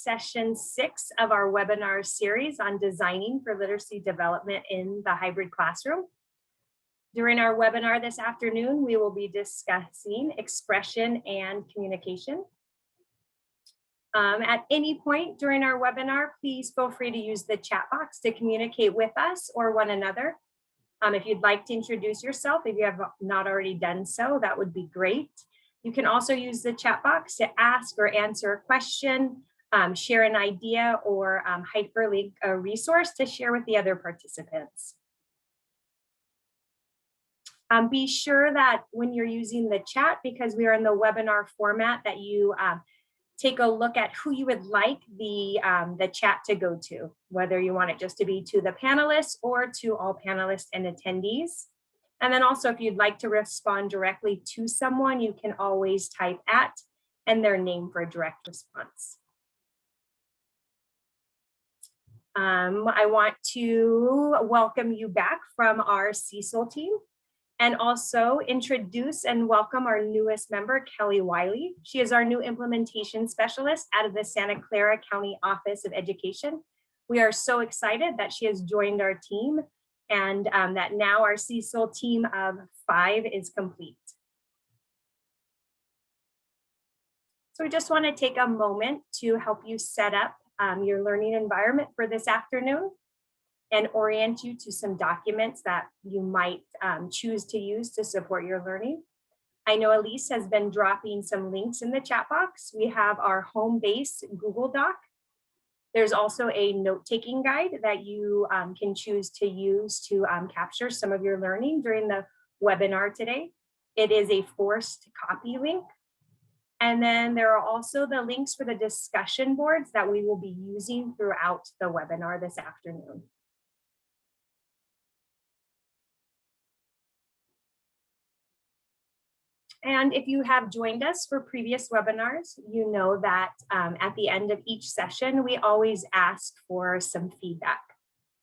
session 6 of our webinar series on designing for literacy development in the hybrid classroom. During our webinar this afternoon, we will be discussing expression and communication. At any point during our webinar, please feel free to use the chat box to communicate with us or one another. If you'd like to introduce yourself, if you have not already done so, that would be great. You can also use the chat box to ask or answer a question, share an idea, or hyperlink a resource to share with the other participants. Be sure that when you're using the chat, because we are in the webinar format, that you take a look at who you would like the chat to go to, whether you want it just to be to the panelists or to all panelists and attendees. And then also, if you'd like to respond directly to someone, you can always type @ and their name for a direct response. I want to welcome you back from our CESOL team, and also introduce and welcome our newest member, Kelly Wiley. She is our new implementation specialist out of the Santa Clara County Office of Education. We are so excited that she has joined our team, and that now our CESOL team of 5 is complete. So we just want to take a moment to help you set up your learning environment for this afternoon and orient you to some documents that you might choose to use to support your learning. I know Elise has been dropping some links in the chat box. We have our home-based Google Doc. There's also a note-taking guide that you can choose to use to capture some of your learning during the webinar today. It is a forced copy link. And then there are also the links for the discussion boards that we will be using throughout the webinar this afternoon. And if you have joined us for previous webinars, you know that at the end of each session, we always ask for some feedback.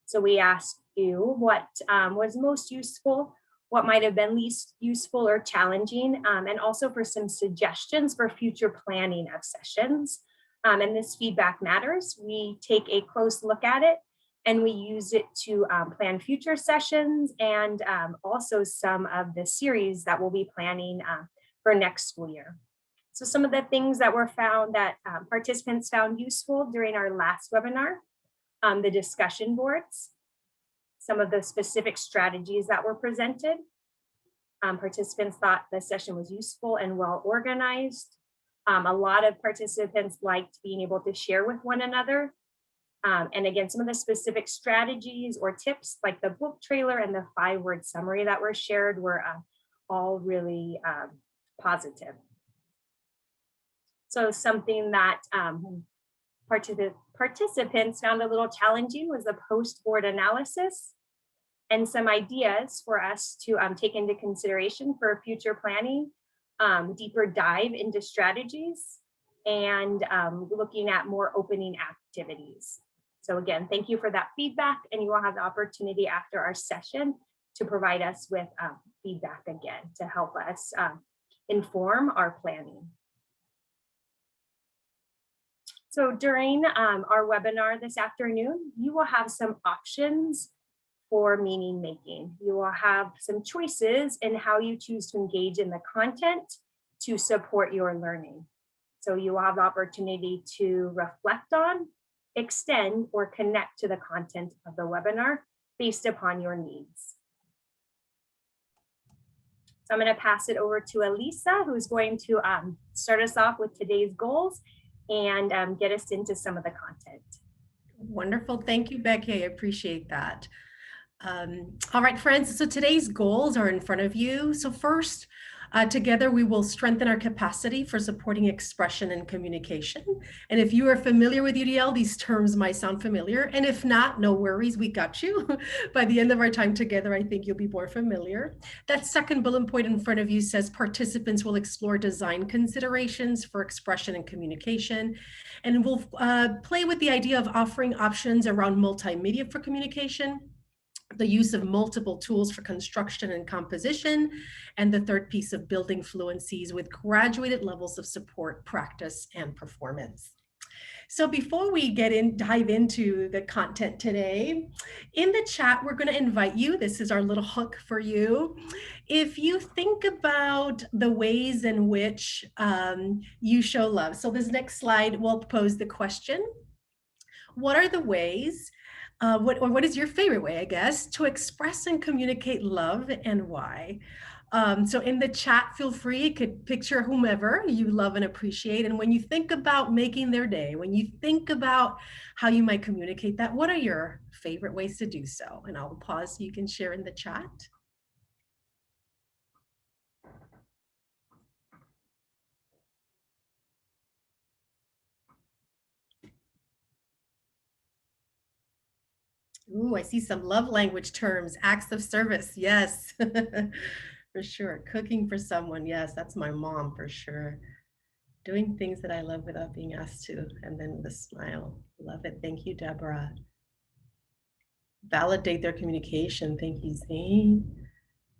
So we ask you what was most useful, what might have been least useful or challenging, and also for some suggestions for future planning of sessions. And this feedback matters. We take a close look at it, and we use it to plan future sessions and also some of the series that we'll be planning for next school year. So some of the things that were found that participants found useful during our last webinar, the discussion boards, some of the specific strategies that were presented. Participants thought the session was useful and well organized. A lot of participants liked being able to share with one another. And again, some of the specific strategies or tips like the book trailer and the 5-word summary that were shared were all really positive. So something that participants found a little challenging was the post-board analysis and some ideas for us to take into consideration for future planning, deeper dive into strategies, and looking at more opening activities. So again, thank you for that feedback, and you will have the opportunity after our session to provide us with feedback again to help us inform our planning. So during our webinar this afternoon, you will have some options for meaning making. You will have some choices in how you choose to engage in the content to support your learning. So you will have the opportunity to reflect on, extend, or connect to the content of the webinar based upon your needs. So I'm going to pass it over to Elisa, who's going to start us off with today's goals and get us into some of the content. Wonderful. Thank you, Becky. I appreciate that. All right, friends, so today's goals are in front of you. So first, together we will strengthen our capacity for supporting expression and communication. And if you are familiar with UDL, these terms might sound familiar. And if not, no worries, we got you. By the end of our time together, I think you'll be more familiar. That second bullet point in front of you says participants will explore design considerations for expression and communication. And we'll play with the idea of offering options around multimedia for communication, the use of multiple tools for construction and composition, and the third piece of building fluencies with graduated levels of support, practice, and performance. So before we dive into the content today, in the chat, we're going to invite you. This is our little hook for you. If you think about the ways in which you show love. So this next slide will pose the question. What are the ways, what is your favorite way, I guess, to express and communicate love, and why? So in the chat, feel free, you could picture whomever you love and appreciate. And when you think about making their day, when you think about how you might communicate that, what are your favorite ways to do so? And I'll pause so you can share in the chat. Ooh, I see some love language terms, acts of service. Yes, for sure. Cooking for someone. Yes, that's my mom for sure. Doing things that I love without being asked to, and then with a smile. Love it. Thank you, Deborah. Validate their communication. Thank you, Zane.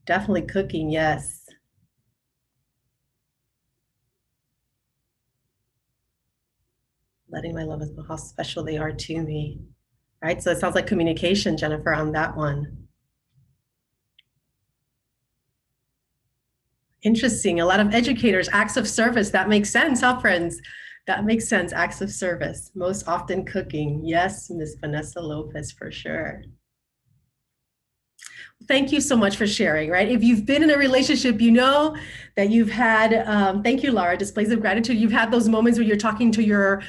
Definitely cooking. Yes. Letting my love know how special they are to me. Right. So it sounds like communication, Jennifer, on that one. Interesting. A lot of educators, acts of service. That makes sense, huh, friends? That makes sense. Acts of service. Most often cooking. Yes, Miss Vanessa Lopez, for sure. Thank you so much for sharing, right? If you've been in a relationship, you know that you've had, thank you, Laura, displays of gratitude. You've had those moments where you're talking to your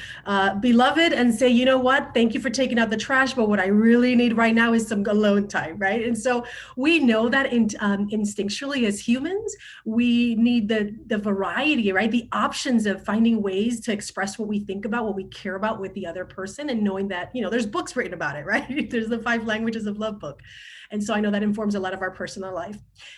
beloved and say, you know what, thank you for taking out the trash, but what I really need right now is some alone time, right? And so we know that instinctually as humans, we need the variety, right? The options of finding ways to express what we think about, what we care about with the other person, and knowing that, you know, there's books written about it, right? There's the 5 Languages of Love book. And so I know that informs a lot of our personal life.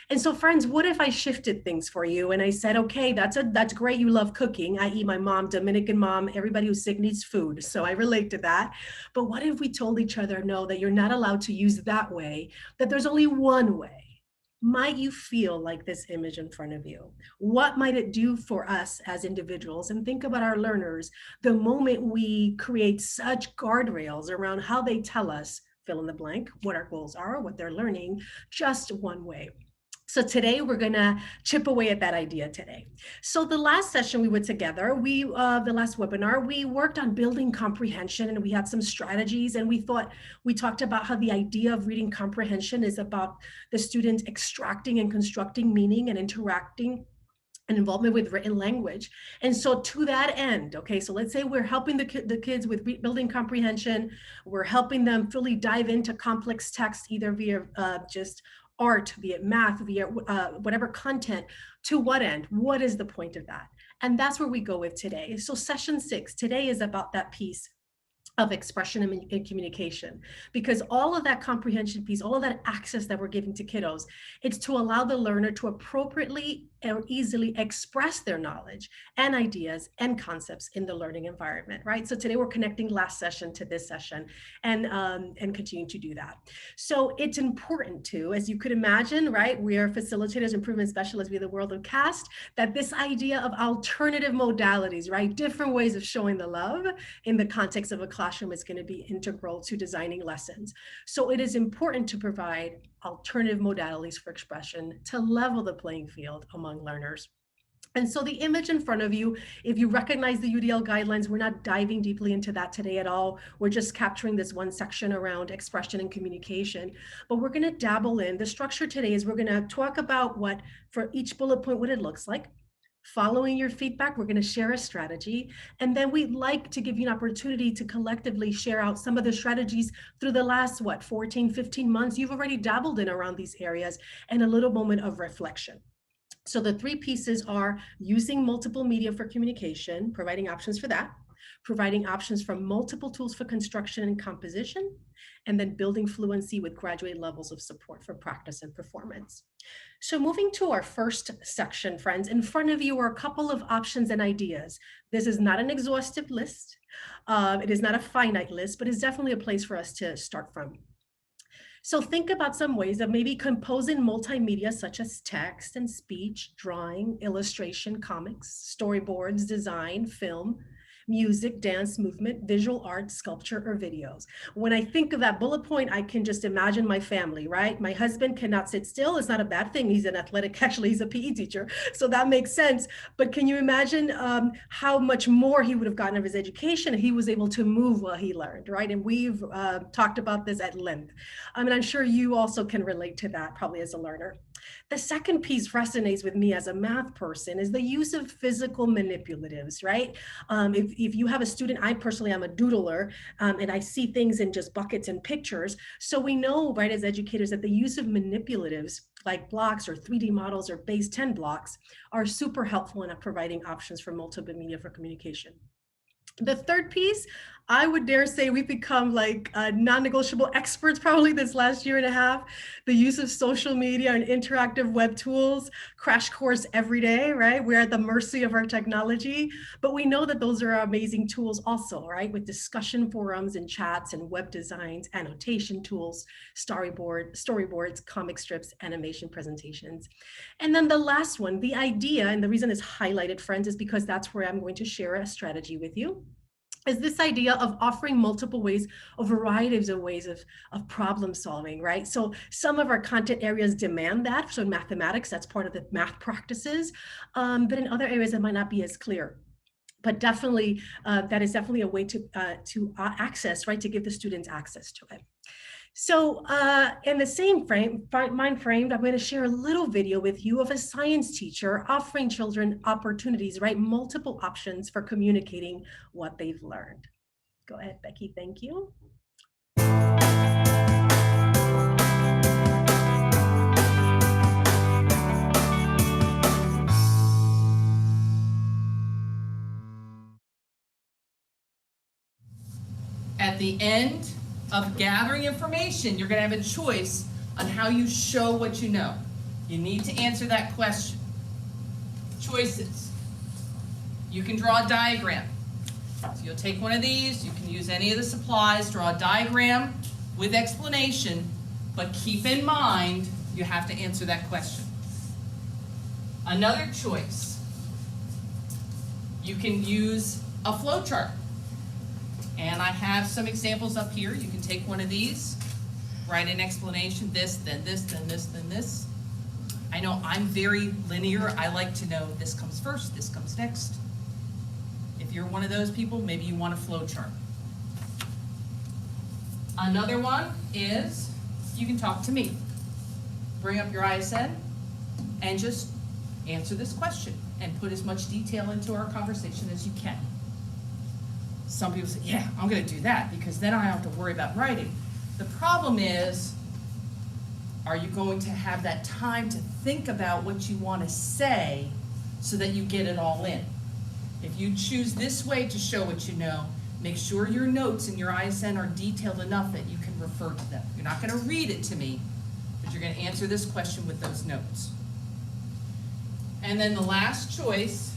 And so friends, what if I shifted things for you and I said, okay, that's great. You love cooking, i.e. my mom, Dominican mom, everybody who's sick needs food. So I relate to that. But what if we told each other, no, that you're not allowed to use that way, that there's only one way? Might you feel like this image in front of you? What might it do for us as individuals? And think about our learners. The moment we create such guardrails around how they tell us, fill in the blank, what our goals are, what they're learning, just one way. So today we're gonna chip away at that idea today. So the last session we were together, the last webinar, we worked on building comprehension, and we had some strategies, and we talked about how the idea of reading comprehension is about the student extracting and constructing meaning and interacting and involvement with written language. And so to that end, okay, so let's say we're helping the kids with building comprehension, we're helping them fully dive into complex text, either via just art, via math, via whatever content. To what end? What is the point of that? And that's where we go with today. So session 6 today is about that piece of expression and communication, because all of that comprehension piece, all of that access that we're giving to kiddos, it's to allow the learner to appropriately and easily express their knowledge and ideas and concepts in the learning environment, right? So today we're connecting last session to this session and continuing to do that. So it's important too, as you could imagine, right? We are facilitators, improvement specialists, we are the world of CAST, that this idea of alternative modalities, right? Different ways of showing the love in the context of a classroom is going to be integral to designing lessons. So it is important to provide alternative modalities for expression to level the playing field among learners. And so the image in front of you, if you recognize the UDL guidelines, we're not diving deeply into that today at all. We're just capturing this one section around expression and communication, but we're going to dabble in. The structure today is we're going to talk about what, for each bullet point, what it looks like. Following your feedback, we're going to share a strategy, and then we'd like to give you an opportunity to collectively share out some of the strategies through the last, 14, 15 months. You've already dabbled in around these areas, and a little moment of reflection. So the 3 pieces are using multiple media for communication, providing options for that, providing options from multiple tools for construction and composition, and then building fluency with graduate levels of support for practice and performance. So moving to our first section, friends, in front of you are a couple of options and ideas. This is not an exhaustive list. It is not a finite list, but it's definitely a place for us to start from. So think about some ways of maybe composing multimedia such as text and speech, drawing, illustration, comics, storyboards, design, film, music, dance, movement, visual art, sculpture, or videos. When I think of that bullet point, I can just imagine my family, right? My husband cannot sit still. It's not a bad thing. He's an athletic, actually, he's a PE teacher. So that makes sense. But can you imagine how much more he would have gotten of his education if he was able to move while he learned, right? And we've talked about this at length. I mean, I'm sure you also can relate to that probably as a learner. The second piece resonates with me as a math person is the use of physical manipulatives, right? If you have a student, I personally am a doodler, and I see things in just buckets and pictures. So we know, right, as educators, that the use of manipulatives like blocks or 3D models or base 10 blocks are super helpful in providing options for multiple media for communication. The third piece, I would dare say we've become like non-negotiable experts probably this last year and a half. The use of social media and interactive web tools, crash course every day, right? We're at the mercy of our technology, but we know that those are amazing tools also, right? With discussion forums and chats and web designs, annotation tools, storyboards, comic strips, animation presentations. And then the last one, the idea, and the reason it's highlighted, friends, is because that's where I'm going to share a strategy with you, is this idea of offering multiple ways, a variety of ways of problem solving, right? So some of our content areas demand that. So in mathematics, that's part of the math practices. But in other areas, it might not be as clear. But definitely, that is definitely a way to access, right? To give the students access to it. So in the same mind frame, I'm going to share a little video with you of a science teacher offering children opportunities, right? Multiple options for communicating what they've learned. Go ahead, Becky, thank you. At the end of gathering information, you're going to have a choice on how you show what you know. You need to answer that question. Choices. You can draw a diagram. So you'll take one of these, you can use any of the supplies, draw a diagram with explanation, but keep in mind you have to answer that question. Another choice. You can use a flowchart. And I have some examples up here. You can take one of these, write an explanation, this, then this, then this, then this. I know I'm very linear. I like to know this comes first, this comes next. If you're one of those people, maybe you want a flow chart. Another one is you can talk to me. Bring up your ISN and just answer this question and put as much detail into our conversation as you can. Some people say, yeah, I'm going to do that because then I don't have to worry about writing. The problem is, are you going to have that time to think about what you want to say so that you get it all in? If you choose this way to show what you know, make sure your notes in your ISN are detailed enough that you can refer to them. You're not going to read it to me, but you're going to answer this question with those notes. And then the last choice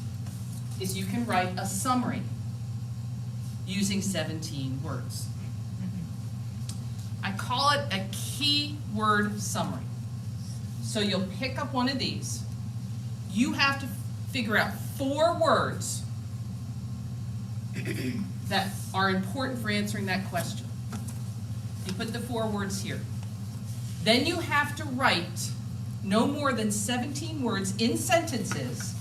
is you can write a summary using 17 words. I call it a keyword summary. So you'll pick up one of these. You have to figure out 4 words that are important for answering that question. You put the 4 words here. Then you have to write no more than 17 words in sentences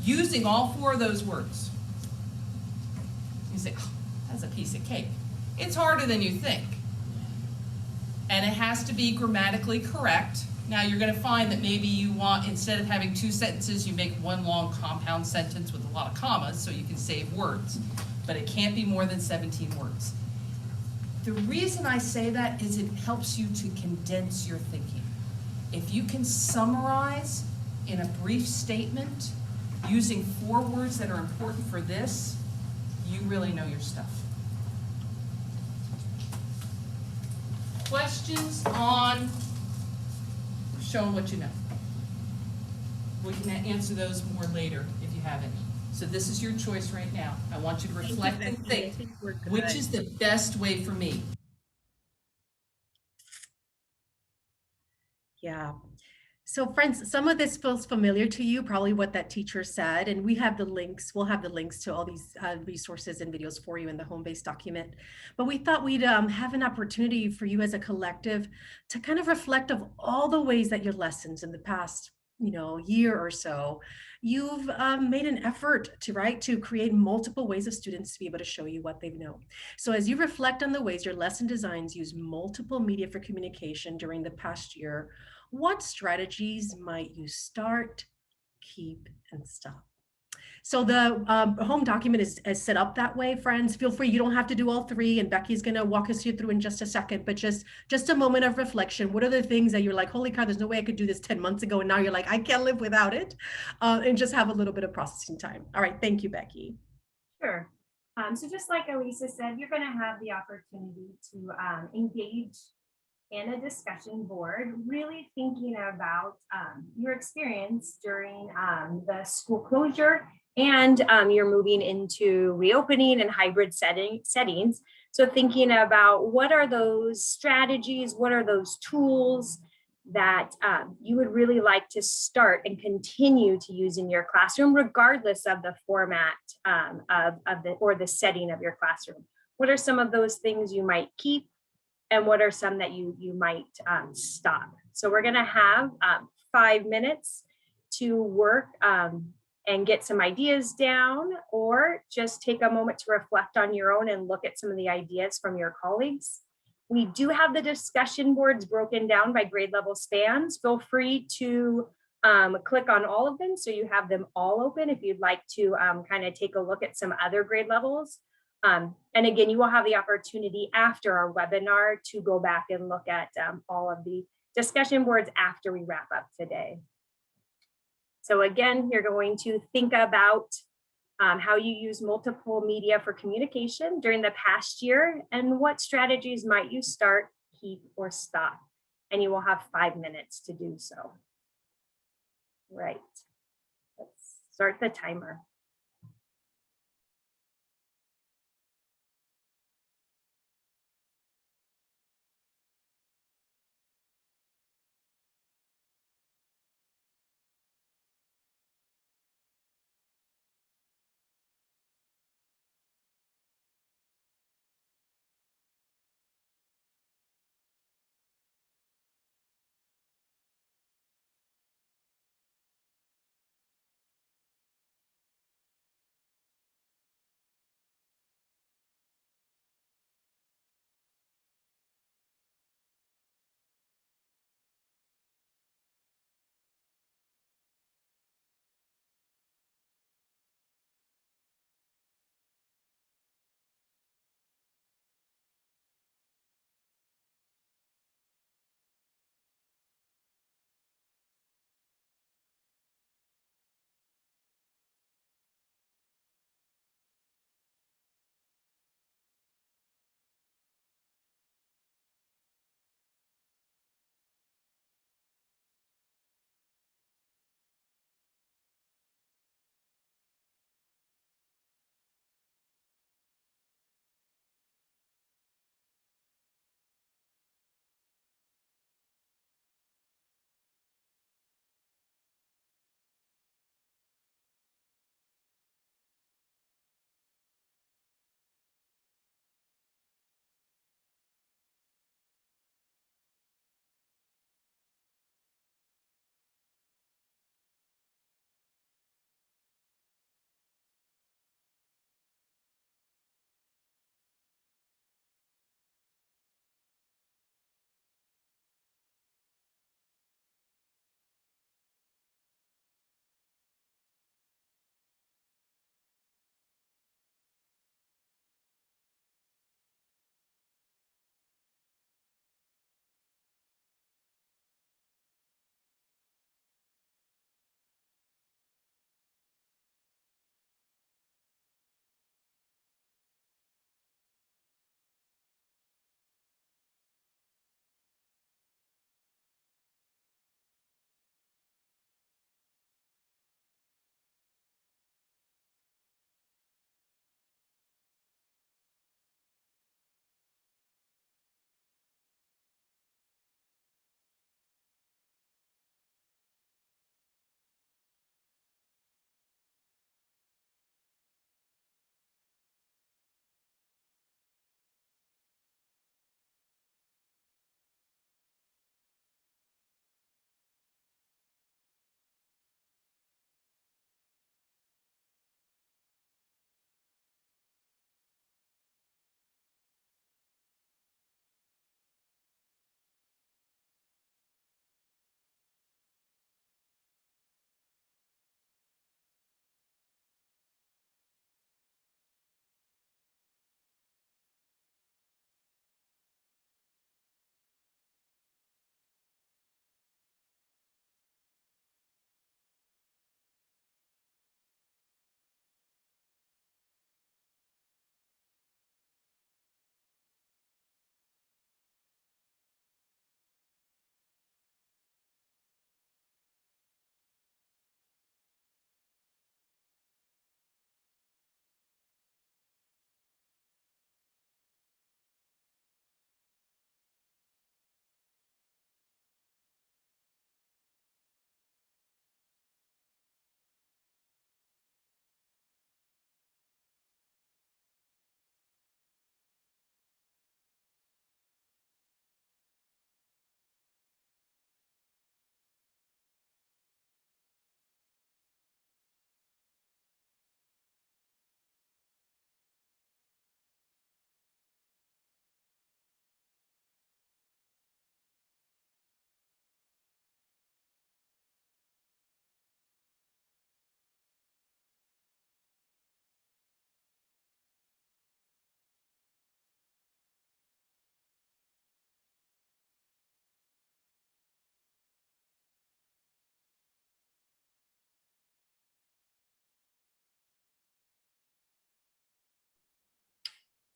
using all 4 of those words. You say, oh, that's a piece of cake. It's harder than you think. And it has to be grammatically correct. Now you're going to find that maybe you want, instead of having 2 sentences, you make one long compound sentence with a lot of commas so you can save words. But it can't be more than 17 words. The reason I say that is it helps you to condense your thinking. If you can summarize in a brief statement using 4 words that are important for this, you really know your stuff. Questions on showing what you know? We can answer those more later if you have any. So this is your choice right now. I want you to reflect and think, which is the best way for me? Yeah. So friends, some of this feels familiar to you, probably what that teacher said, and we have the links, we'll have the links to all these resources and videos for you in the home-based document. But we thought we'd have an opportunity for you as a collective to kind of reflect of all the ways that your lessons in the past, year or so, you've made an effort to create multiple ways of students to be able to show you what they know. So as you reflect on the ways your lesson designs use multiple media for communication during the past year, what strategies might you start, keep, and stop? So the home document is set up that way, friends. Feel free, you don't have to do all three, and Becky's gonna walk us through in just a second, but just a moment of reflection. What are the things that you're like, holy cow, there's no way I could do this 10 months ago, and now you're like, I can't live without it, and just have a little bit of processing time. All right, thank you, Becky. Sure. So just like Elisa said, you're going to have the opportunity to engage in a discussion board, really thinking about your experience during the school closure and you're moving into reopening and hybrid settings. So thinking about what are those strategies, what are those tools that you would really like to start and continue to use in your classroom, regardless of the format or the setting of your classroom. What are some of those things you might keep, and what are some that you might stop? So we're going to have 5 minutes to work and get some ideas down, or just take a moment to reflect on your own and look at some of the ideas from your colleagues. We do have the discussion boards broken down by grade level spans. Feel free to click on all of them so you have them all open if you'd like to kind of take a look at some other grade levels. And again, you will have the opportunity after our webinar to go back and look at all of the discussion boards after we wrap up today. So again, you're going to think about how you use multiple media for communication during the past year, and what strategies might you start, keep, or stop. And you will have 5 minutes to do so. Right. Let's start the timer.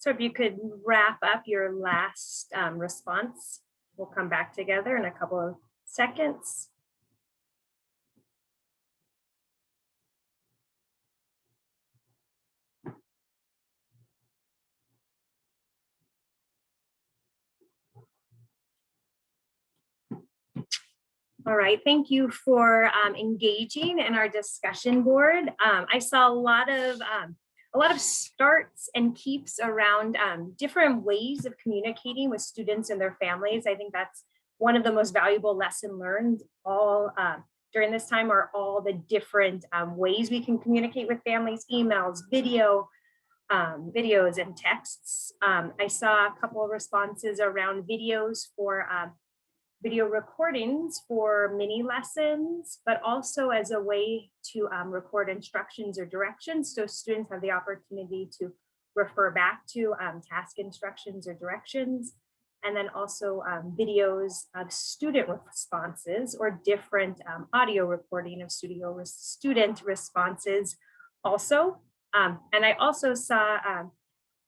So if you could wrap up your last response, we'll come back together in a couple of seconds. All right, thank you for engaging in our discussion board. I saw a lot of starts and keeps around different ways of communicating with students and their families. I think that's one of the most valuable lesson learned all during this time are all the different ways we can communicate with families, emails, videos and texts. I saw a couple of responses around videos for video recordings for mini lessons, but also as a way to record instructions or directions. So students have the opportunity to refer back to task instructions or directions. And then also videos of student responses or different audio recording of student responses also. And I also saw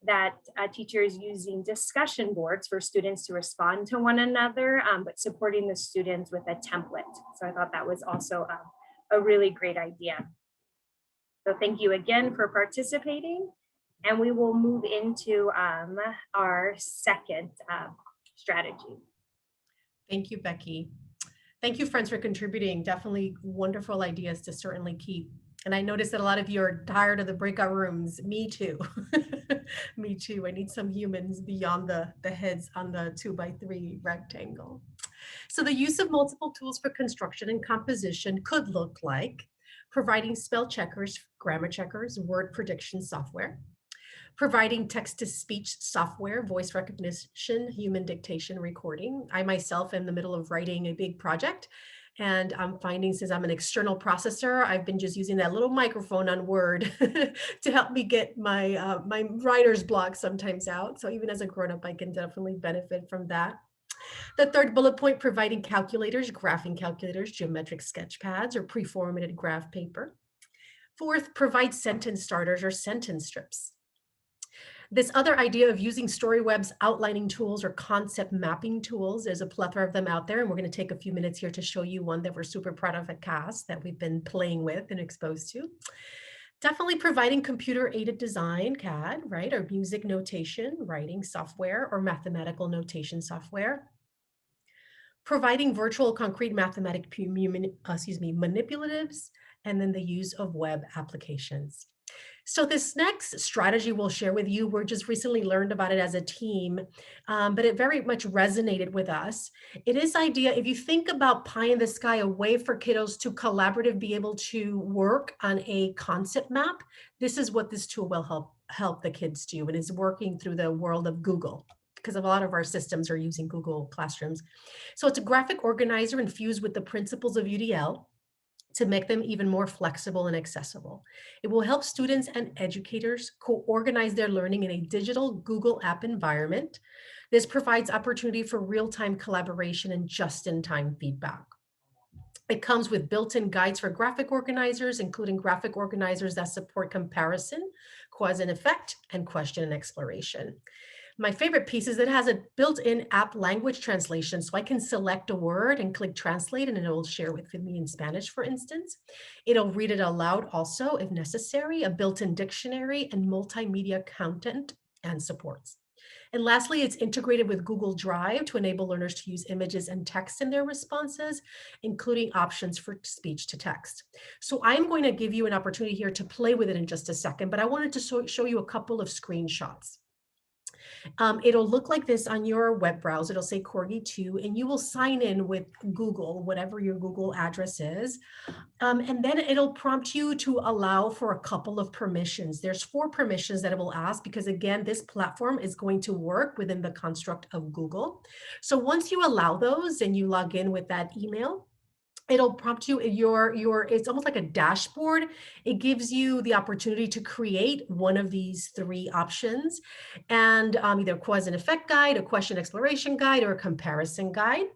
that teachers using discussion boards for students to respond to one another, but supporting the students with a template. So I thought that was also a really great idea. So thank you again for participating. And we will move into our second strategy. Thank you, Becky. Thank you, friends, for contributing. Definitely wonderful ideas to certainly keep. And I noticed that a lot of you are tired of the breakout rooms. Me too. Me too. I need some humans beyond the heads on the 2x3 rectangle. So the use of multiple tools for construction and composition could look like providing spell checkers, grammar checkers, word prediction software, providing text-to-speech software, voice recognition, human dictation, recording. I myself am in the middle of writing a big project, and I'm finding, since I'm an external processor, I've been just using that little microphone on Word to help me get my my writer's block sometimes out. So even as a grown-up, I can definitely benefit from that. The third bullet point, providing calculators, graphing calculators, geometric sketch pads, or pre-formatted graph paper. Fourth, provide sentence starters or sentence strips. This other idea of using StoryWeb's outlining tools or concept mapping tools, there's a plethora of them out there, and we're going to take a few minutes here to show you one that we're super proud of at CAS that we've been playing with and exposed to. Definitely providing computer-aided design, CAD, right, or music notation, writing software, or mathematical notation software. Providing virtual concrete mathematic manipulatives, and then the use of web applications. So this next strategy we'll share with you, we're just recently learned about it as a team, but it very much resonated with us. It is idea, if you think about pie in the sky, a way for kiddos to collaborative be able to work on a concept map, this is what this tool will help the kids do, and is working through the world of Google, because a lot of our systems are using Google Classrooms. So it's a graphic organizer infused with the principles of UDL to make them even more flexible and accessible. It will help students and educators co-organize their learning in a digital Google app environment. This provides opportunity for real-time collaboration and just-in-time feedback. It comes with built-in guides for graphic organizers, including graphic organizers that support comparison, cause and effect, and question and exploration. My favorite piece is that it has a built-in app language translation, so I can select a word and click translate, and it will share with me in Spanish, for instance. It'll read it aloud also, if necessary, a built-in dictionary and multimedia content and supports. And lastly, it's integrated with Google Drive to enable learners to use images and text in their responses, including options for speech to text. So I'm going to give you an opportunity here to play with it in just a second, but I wanted to show you a couple of screenshots. It'll look like this on your web browser. It'll say Corgi2, and you will sign in with Google, whatever your Google address is. And then it'll prompt you to allow for a couple of permissions. There's 4 permissions that it will ask, because again, this platform is going to work within the construct of Google. So once you allow those and you log in with that email, it'll prompt you it's almost like a dashboard. It gives you the opportunity to create one of these 3 options, and either cause and effect guide, a question exploration guide, or a comparison guide.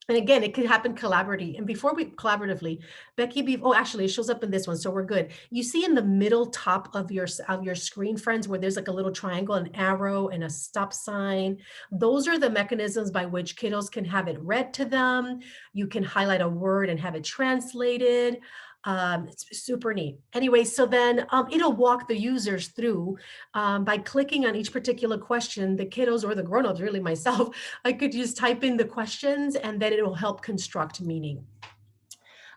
And again, it could happen collaboratively. And before we collaboratively, oh, actually, it shows up in this one, so we're good. You see in the middle top of your screen, friends, where there's like a little triangle, an arrow, and a stop sign. Those are the mechanisms by which kiddos can have it read to them. You can highlight a word and have it translated. It's super neat. Anyway, so then it'll walk the users through by clicking on each particular question. The kiddos or the grown-ups, really myself, I could just type in the questions and then it will help construct meaning.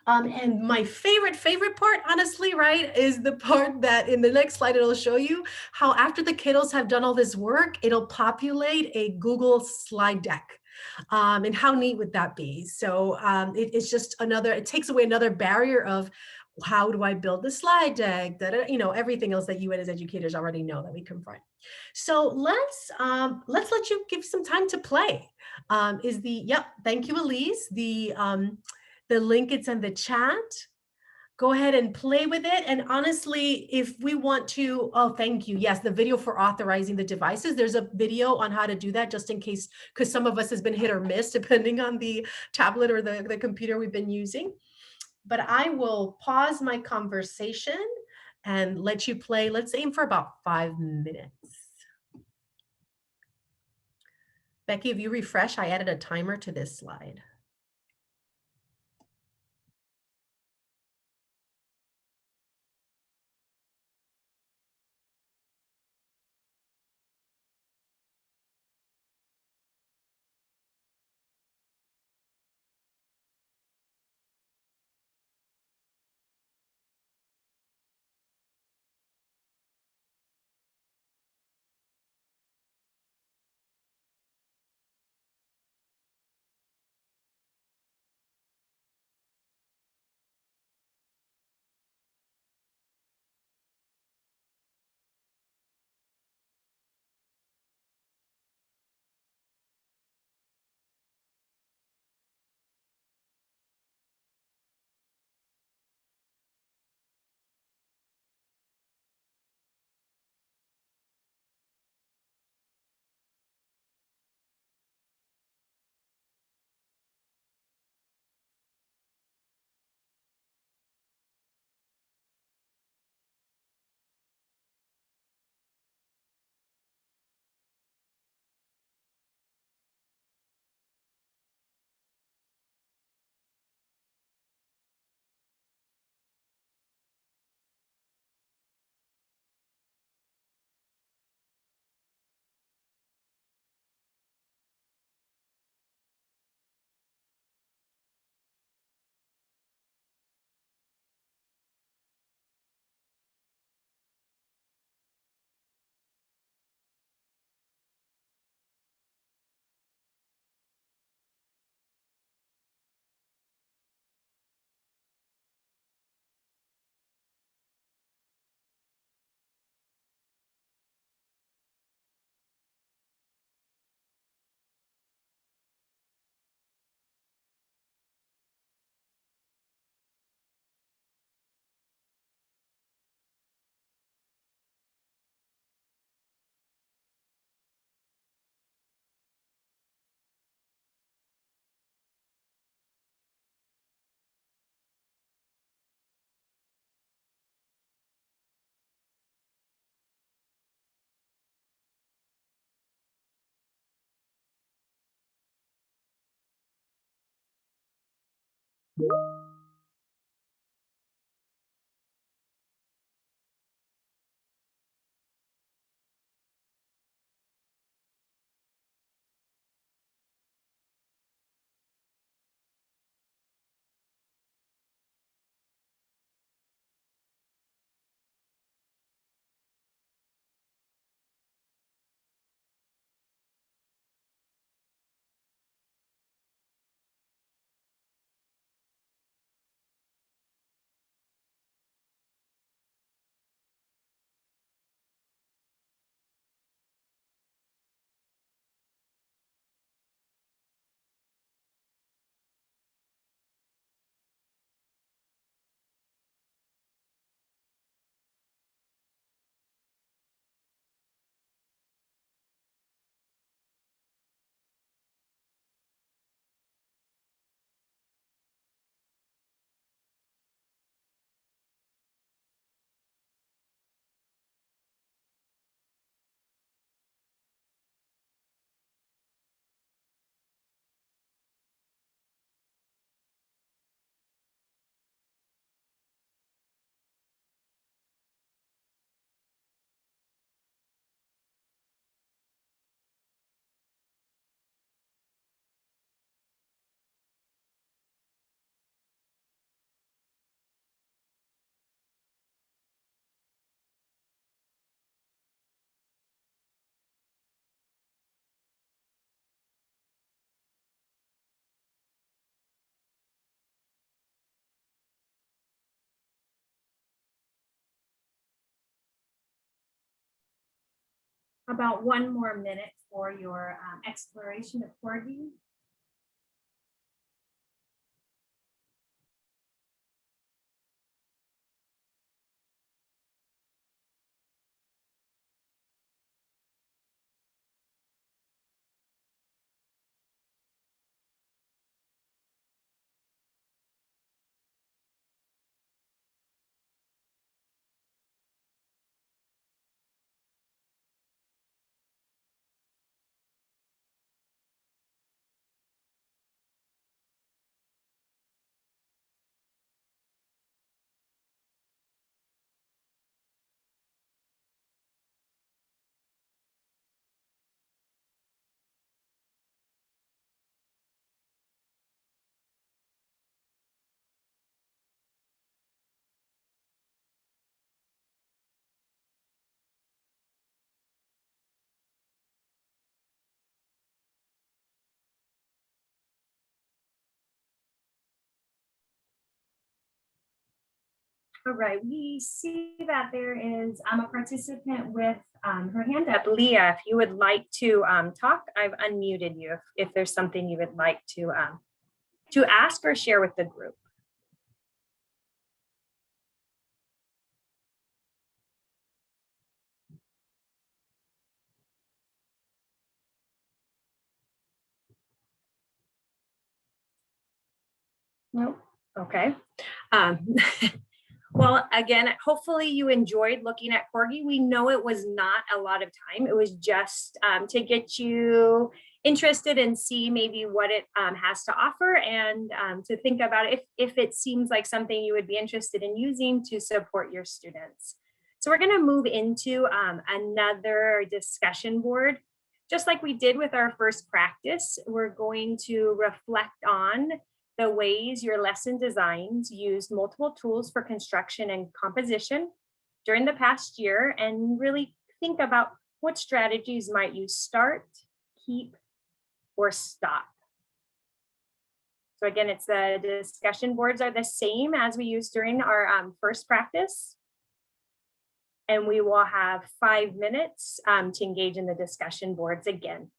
And my favorite part, honestly, right, is the part that in the next slide, it'll show you how after the kiddos have done all this work, it'll populate a Google slide deck. And how neat would that be? So it's just it takes away another barrier of how do I build the slide deck, everything else that you as educators already know that we confront. So let's let you give some time to play. Thank you, Elise. The link it's in the chat. Go ahead and play with it. And honestly, if we want to, oh, thank you. Yes, the video for authorizing the devices. There's a video on how to do that just in case, because some of us has been hit or miss depending on the tablet or the computer we've been using. But I will pause my conversation and let you play. Let's aim for about 5 minutes. Becky, if you refresh, I added a timer to this slide. about 1 more minute for your exploration of Corgi. All right, we see that there is a participant with her hand up. Leah, if you would like to talk, I've unmuted you if there's something you would like to ask or share with the group. No, okay. Um, well, again, hopefully you enjoyed looking at Corgi. We know it was not a lot of time. It was just to get you interested and see maybe what it has to offer, and to think about it if it seems like something you would be interested in using to support your students. So we're going to move into another discussion board. Just like we did with our first practice, we're going to reflect on the ways your lesson designs used multiple tools for construction and composition during the past year, and really think about what strategies might you start, keep, or stop. So again, it's the discussion boards are the same as we used during our first practice. And we will have 5 minutes to engage in the discussion boards again.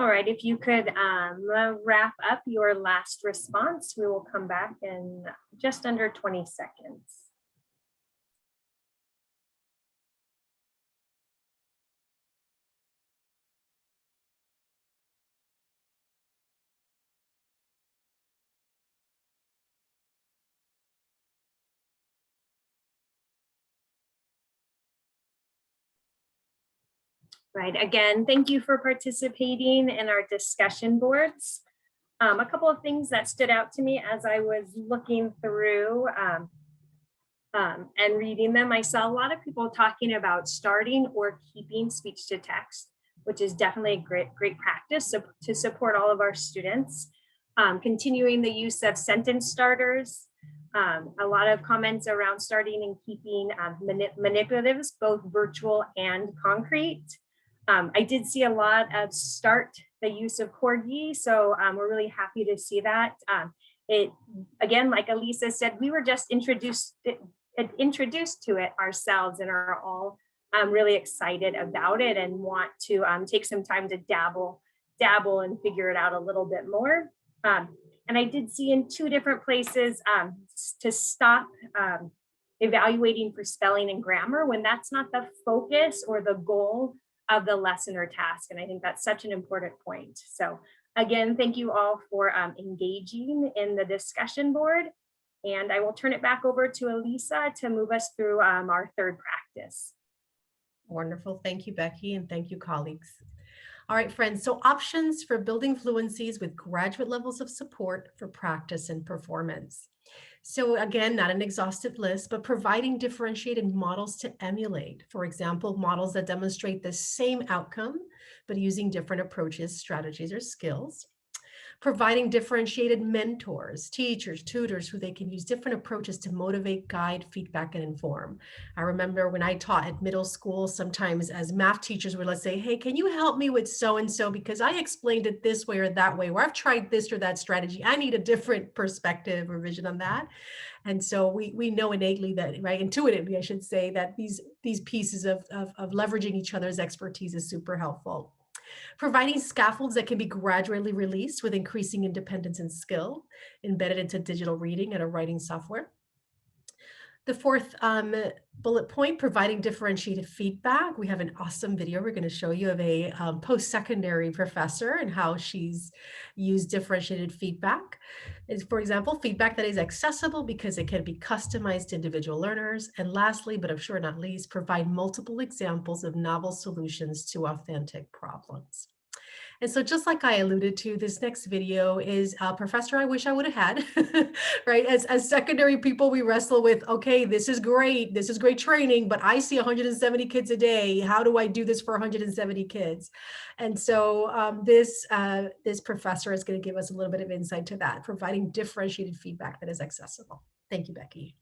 All right, if you could wrap up your last response, we will come back in just under 20 seconds. Right, again, thank you for participating in our discussion boards. A couple of things that stood out to me as I was looking through and reading them. I saw a lot of people talking about starting or keeping speech to text, which is definitely a great practice to support all of our students. Continuing the use of sentence starters. A lot of comments around starting and keeping manipulatives, both virtual and concrete. I did see a lot of start the use of Corgi, so we're really happy to see that. It, again, like Elisa said, we were just introduced to it ourselves and are all really excited about it and want to take some time to dabble and figure it out a little bit more. And I did see in 2 different places to stop evaluating for spelling and grammar when that's not the focus or the goal of the lesson or task. And I think that's such an important point. So again, thank you all for engaging in the discussion board. And I will turn it back over to Elisa to move us through our 3rd practice. Wonderful. Thank you, Becky, and thank you, colleagues. All right, friends, so options for building fluencies with graduate levels of support for practice and performance. So again, not an exhaustive list, but providing differentiated models to emulate. For example, models that demonstrate the same outcome, but using different approaches, strategies, or skills. Providing differentiated mentors, teachers, tutors, who they can use different approaches to motivate, guide, feedback, and inform. I remember when I taught at middle school, sometimes as math teachers would, let's say, hey, can you help me with so-and-so because I explained it this way or that way, or I've tried this or that strategy. I need a different perspective or vision on that. And so we know innately that, right, intuitively, I should say, that these pieces of leveraging each other's expertise is super helpful. Providing scaffolds that can be gradually released with increasing independence and skill embedded into digital reading and a writing software. The 4th bullet point, providing differentiated feedback. We have an awesome video we're going to show you of a post-secondary professor and how she's used differentiated feedback. For example, feedback that is accessible because it can be customized to individual learners. And lastly, but I'm sure not least, provide multiple examples of novel solutions to authentic problems. And so just like I alluded to, this next video is a professor I wish I would have had, right? As secondary people, we wrestle with, okay, this is great training, but I see 170 kids a day. How do I do this for 170 kids? And so this professor is going to give us a little bit of insight to that, providing differentiated feedback that is accessible. Thank you, Becky.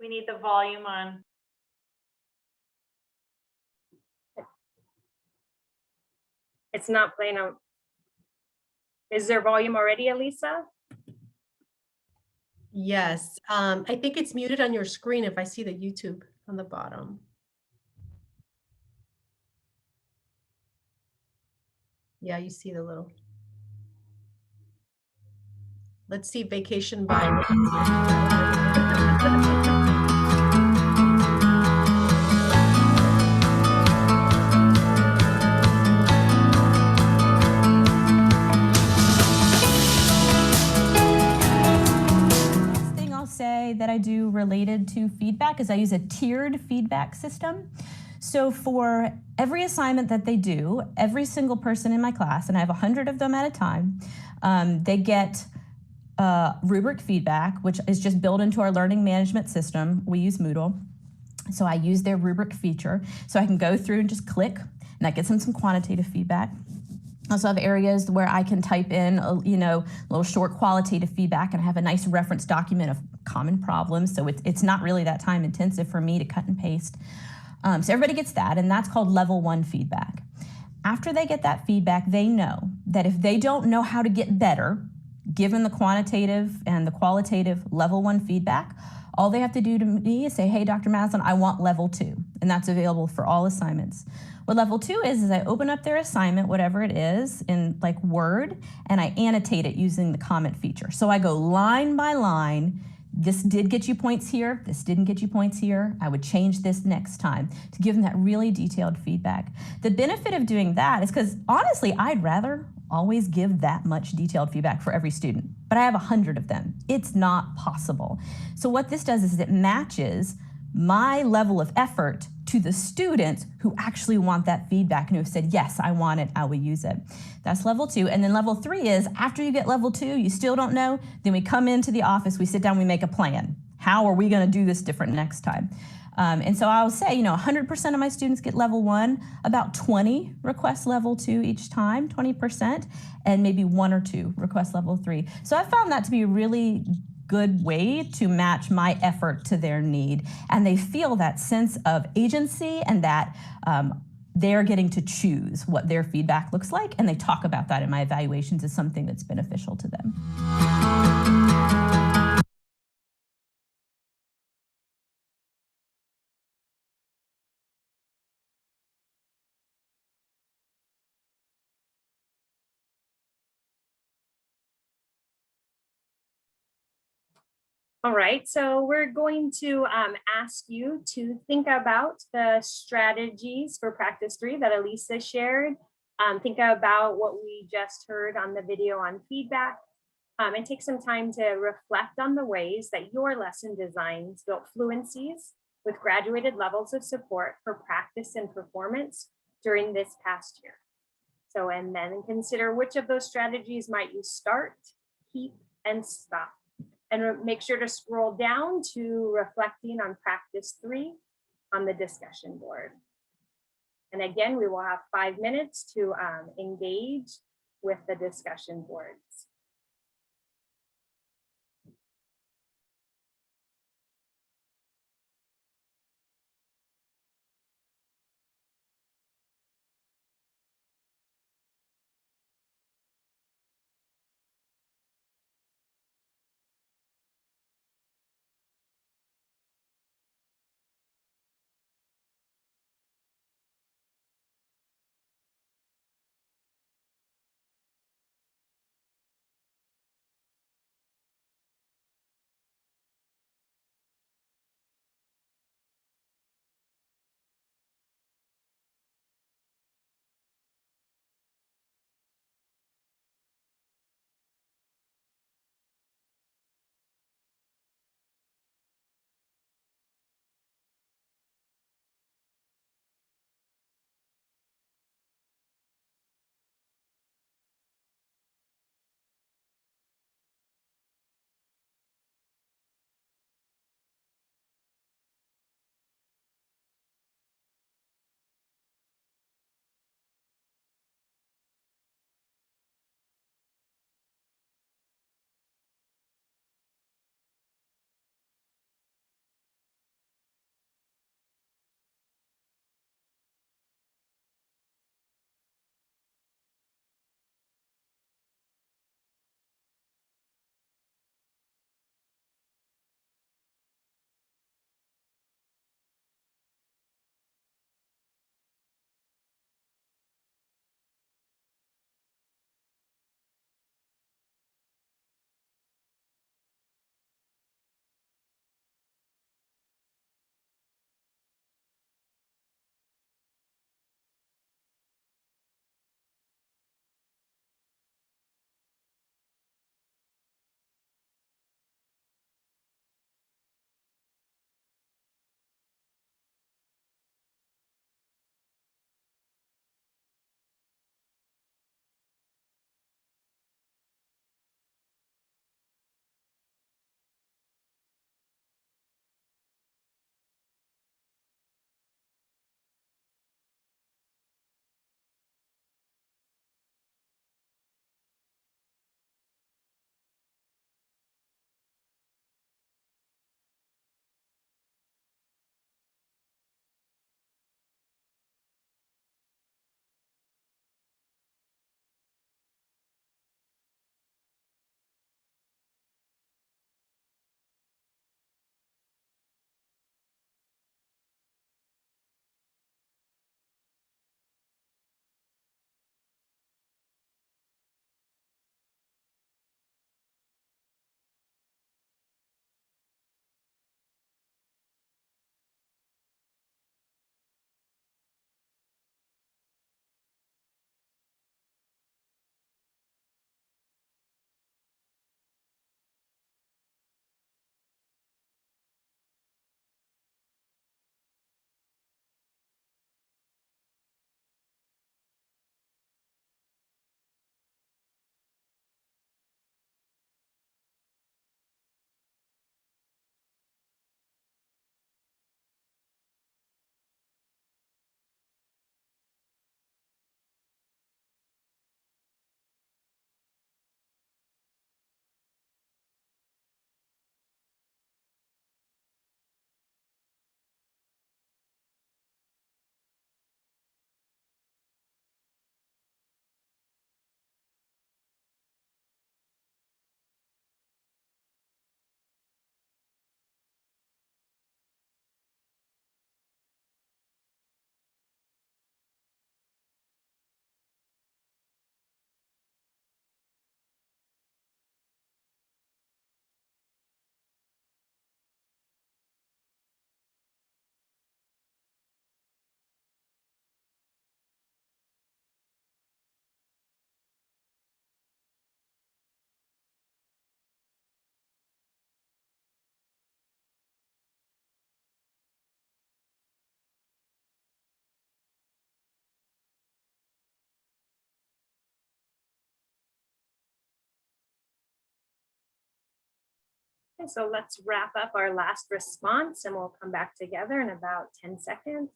We need the volume on. It's not playing out. Is there volume already, Elisa? Yes, I think it's muted on your screen if I see the YouTube on the bottom. Yeah, you see the little. Let's see vacation by. That I do related to feedback is I use a tiered feedback system. So for every assignment that they do, every single person in my class, and I have 100 of them at a time, they get rubric feedback, which is just built into our learning management system. We use Moodle. So I use their rubric feature. So I can go through and just click, and that gets them some quantitative feedback. I also have areas where I can type in, a little short qualitative feedback, and I have a nice reference document of common problems. So it's not really that time intensive for me to cut and paste. So everybody gets that, and that's called level 1 feedback. After they get that feedback, they know that if they don't know how to get better, given the quantitative and the qualitative level 1 feedback, all they have to do to me is say, hey, Dr. Maslin, I want level 2, and that's available for all assignments. What level 2 is I open up their assignment, whatever it is, in like Word, and I annotate it using the comment feature. So I go line by line. This did get you points here. This didn't get you points here. I would change this next time, to give them that really detailed feedback. The benefit of doing that is because honestly, I'd rather always give that much detailed feedback for every student, but I have 100 of them. It's not possible. So what this does is it matches my level of effort to the students who actually want that feedback and who have said, yes, I want it, I will use it. That's level 2. And then level 3 is after you get level 2, you still don't know, then we come into the office, we sit down, we make a plan. How are we gonna do this different next time? And so I'll say, 100% of my students get level 1, about 20 request level 2 each time, 20%, and maybe 1 or 2 request level 3. So I found that to be a really good way to match my effort to their need. And they feel that sense of agency and that they're getting to choose what their feedback looks like. And they talk about that in my evaluations as something that's beneficial to them. All right, so we're going to ask you to think about the strategies for practice 3 that Elisa shared. Think about what we just heard on the video on feedback, and take some time to reflect on the ways that your lesson designs built fluencies with graduated levels of support for practice and performance during this past year. So, and then consider which of those strategies might you start, keep, and stop. And make sure to scroll down to reflecting on practice 3 on the discussion board. And again, we will have 5 minutes to engage with the discussion boards. Okay, so let's wrap up our last response and we'll come back together in about 10 seconds.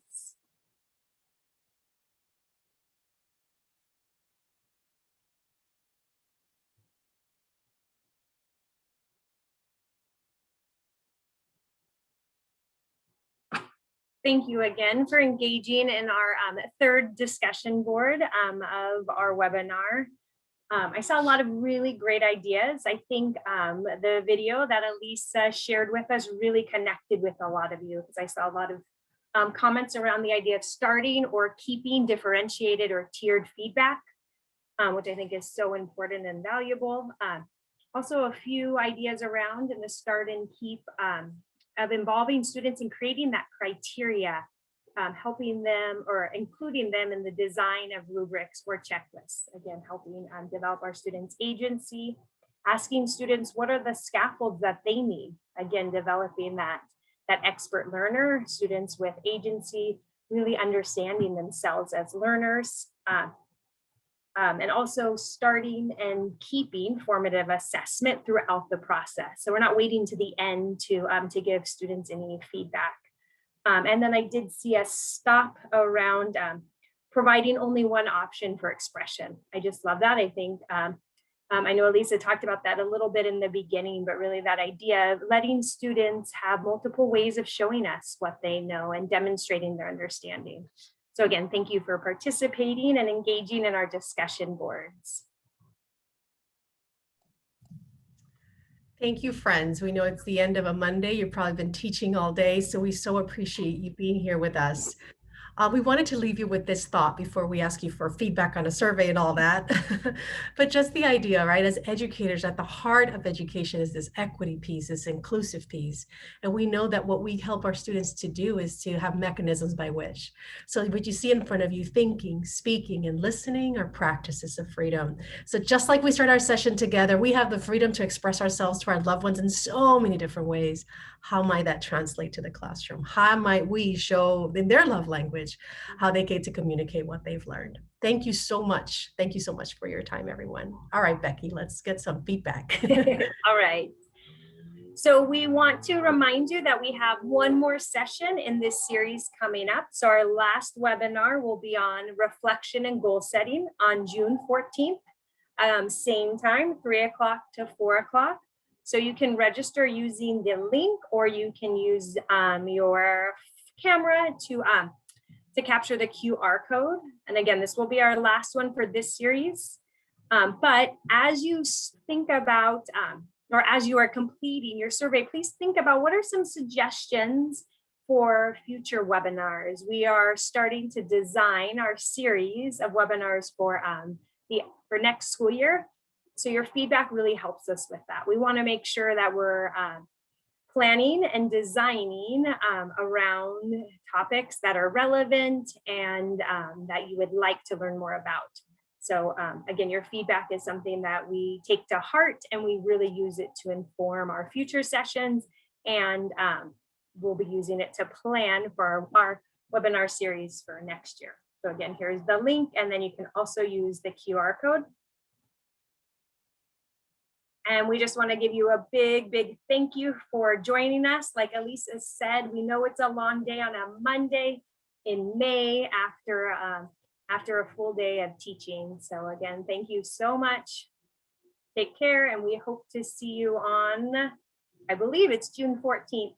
Thank you again for engaging in our third discussion board of our webinar. I saw a lot of really great ideas. I think the video that Elisa shared with us really connected with a lot of you because I saw a lot of comments around the idea of starting or keeping differentiated or tiered feedback, which I think is so important and valuable. Also a few ideas around in the start and keep of involving students in creating that criteria, helping them or including them in the design of rubrics or checklists. Again, helping develop our students' agency, asking students what are the scaffolds that they need. Again, developing that expert learner, students with agency, really understanding themselves as learners. And also starting and keeping formative assessment throughout the process. So we're not waiting to the end to give students any feedback. And then I did see us stop around providing only one option for expression. I just love that. I think, I know Elisa talked about that a little bit in the beginning, but really that idea of letting students have multiple ways of showing us what they know and demonstrating their understanding. So again, thank you for participating and engaging in our discussion boards. Thank you, friends. We know it's the end of a Monday. You've probably been teaching all day, so we so appreciate you being here with us. We wanted to leave you with this thought before we ask you for feedback on a survey and all that. But just the idea, right? As educators, at the heart of education is this equity piece, this inclusive piece. And we know that what we help our students to do is to have mechanisms by which. So what you see in front of you, thinking, speaking, and listening are practices of freedom. So just like we start our session together, we have the freedom to express ourselves to our loved ones in so many different ways. How might that translate to the classroom? How might we show in their love language how they get to communicate what they've learned? Thank you so much. Thank you so much for your time, everyone. All right, Becky, let's get some feedback. All right. So we want to remind you that we have one more session in this series coming up. So our last webinar will be on reflection and goal setting on June 14th, same time, 3 o'clock to 4 o'clock. So you can register using the link, or you can use your camera to capture the QR code. And again, this will be our last one for this series. But as you think about, or as you are completing your survey, please think about what are some suggestions for future webinars. We are starting to design our series of webinars for next school year. So your feedback really helps us with that. We want to make sure that we're planning and designing around topics that are relevant and that you would like to learn more about. So again, your feedback is something that we take to heart and we really use it to inform our future sessions, and we'll be using it to plan for our webinar series for next year. So again, here's the link, and then you can also use the QR code. And we just want to give you a big, big thank you for joining us. Like Elisa said, we know it's a long day on a Monday in May after a full day of teaching. So again, thank you so much. Take care, and we hope to see you on, I believe it's June 14th.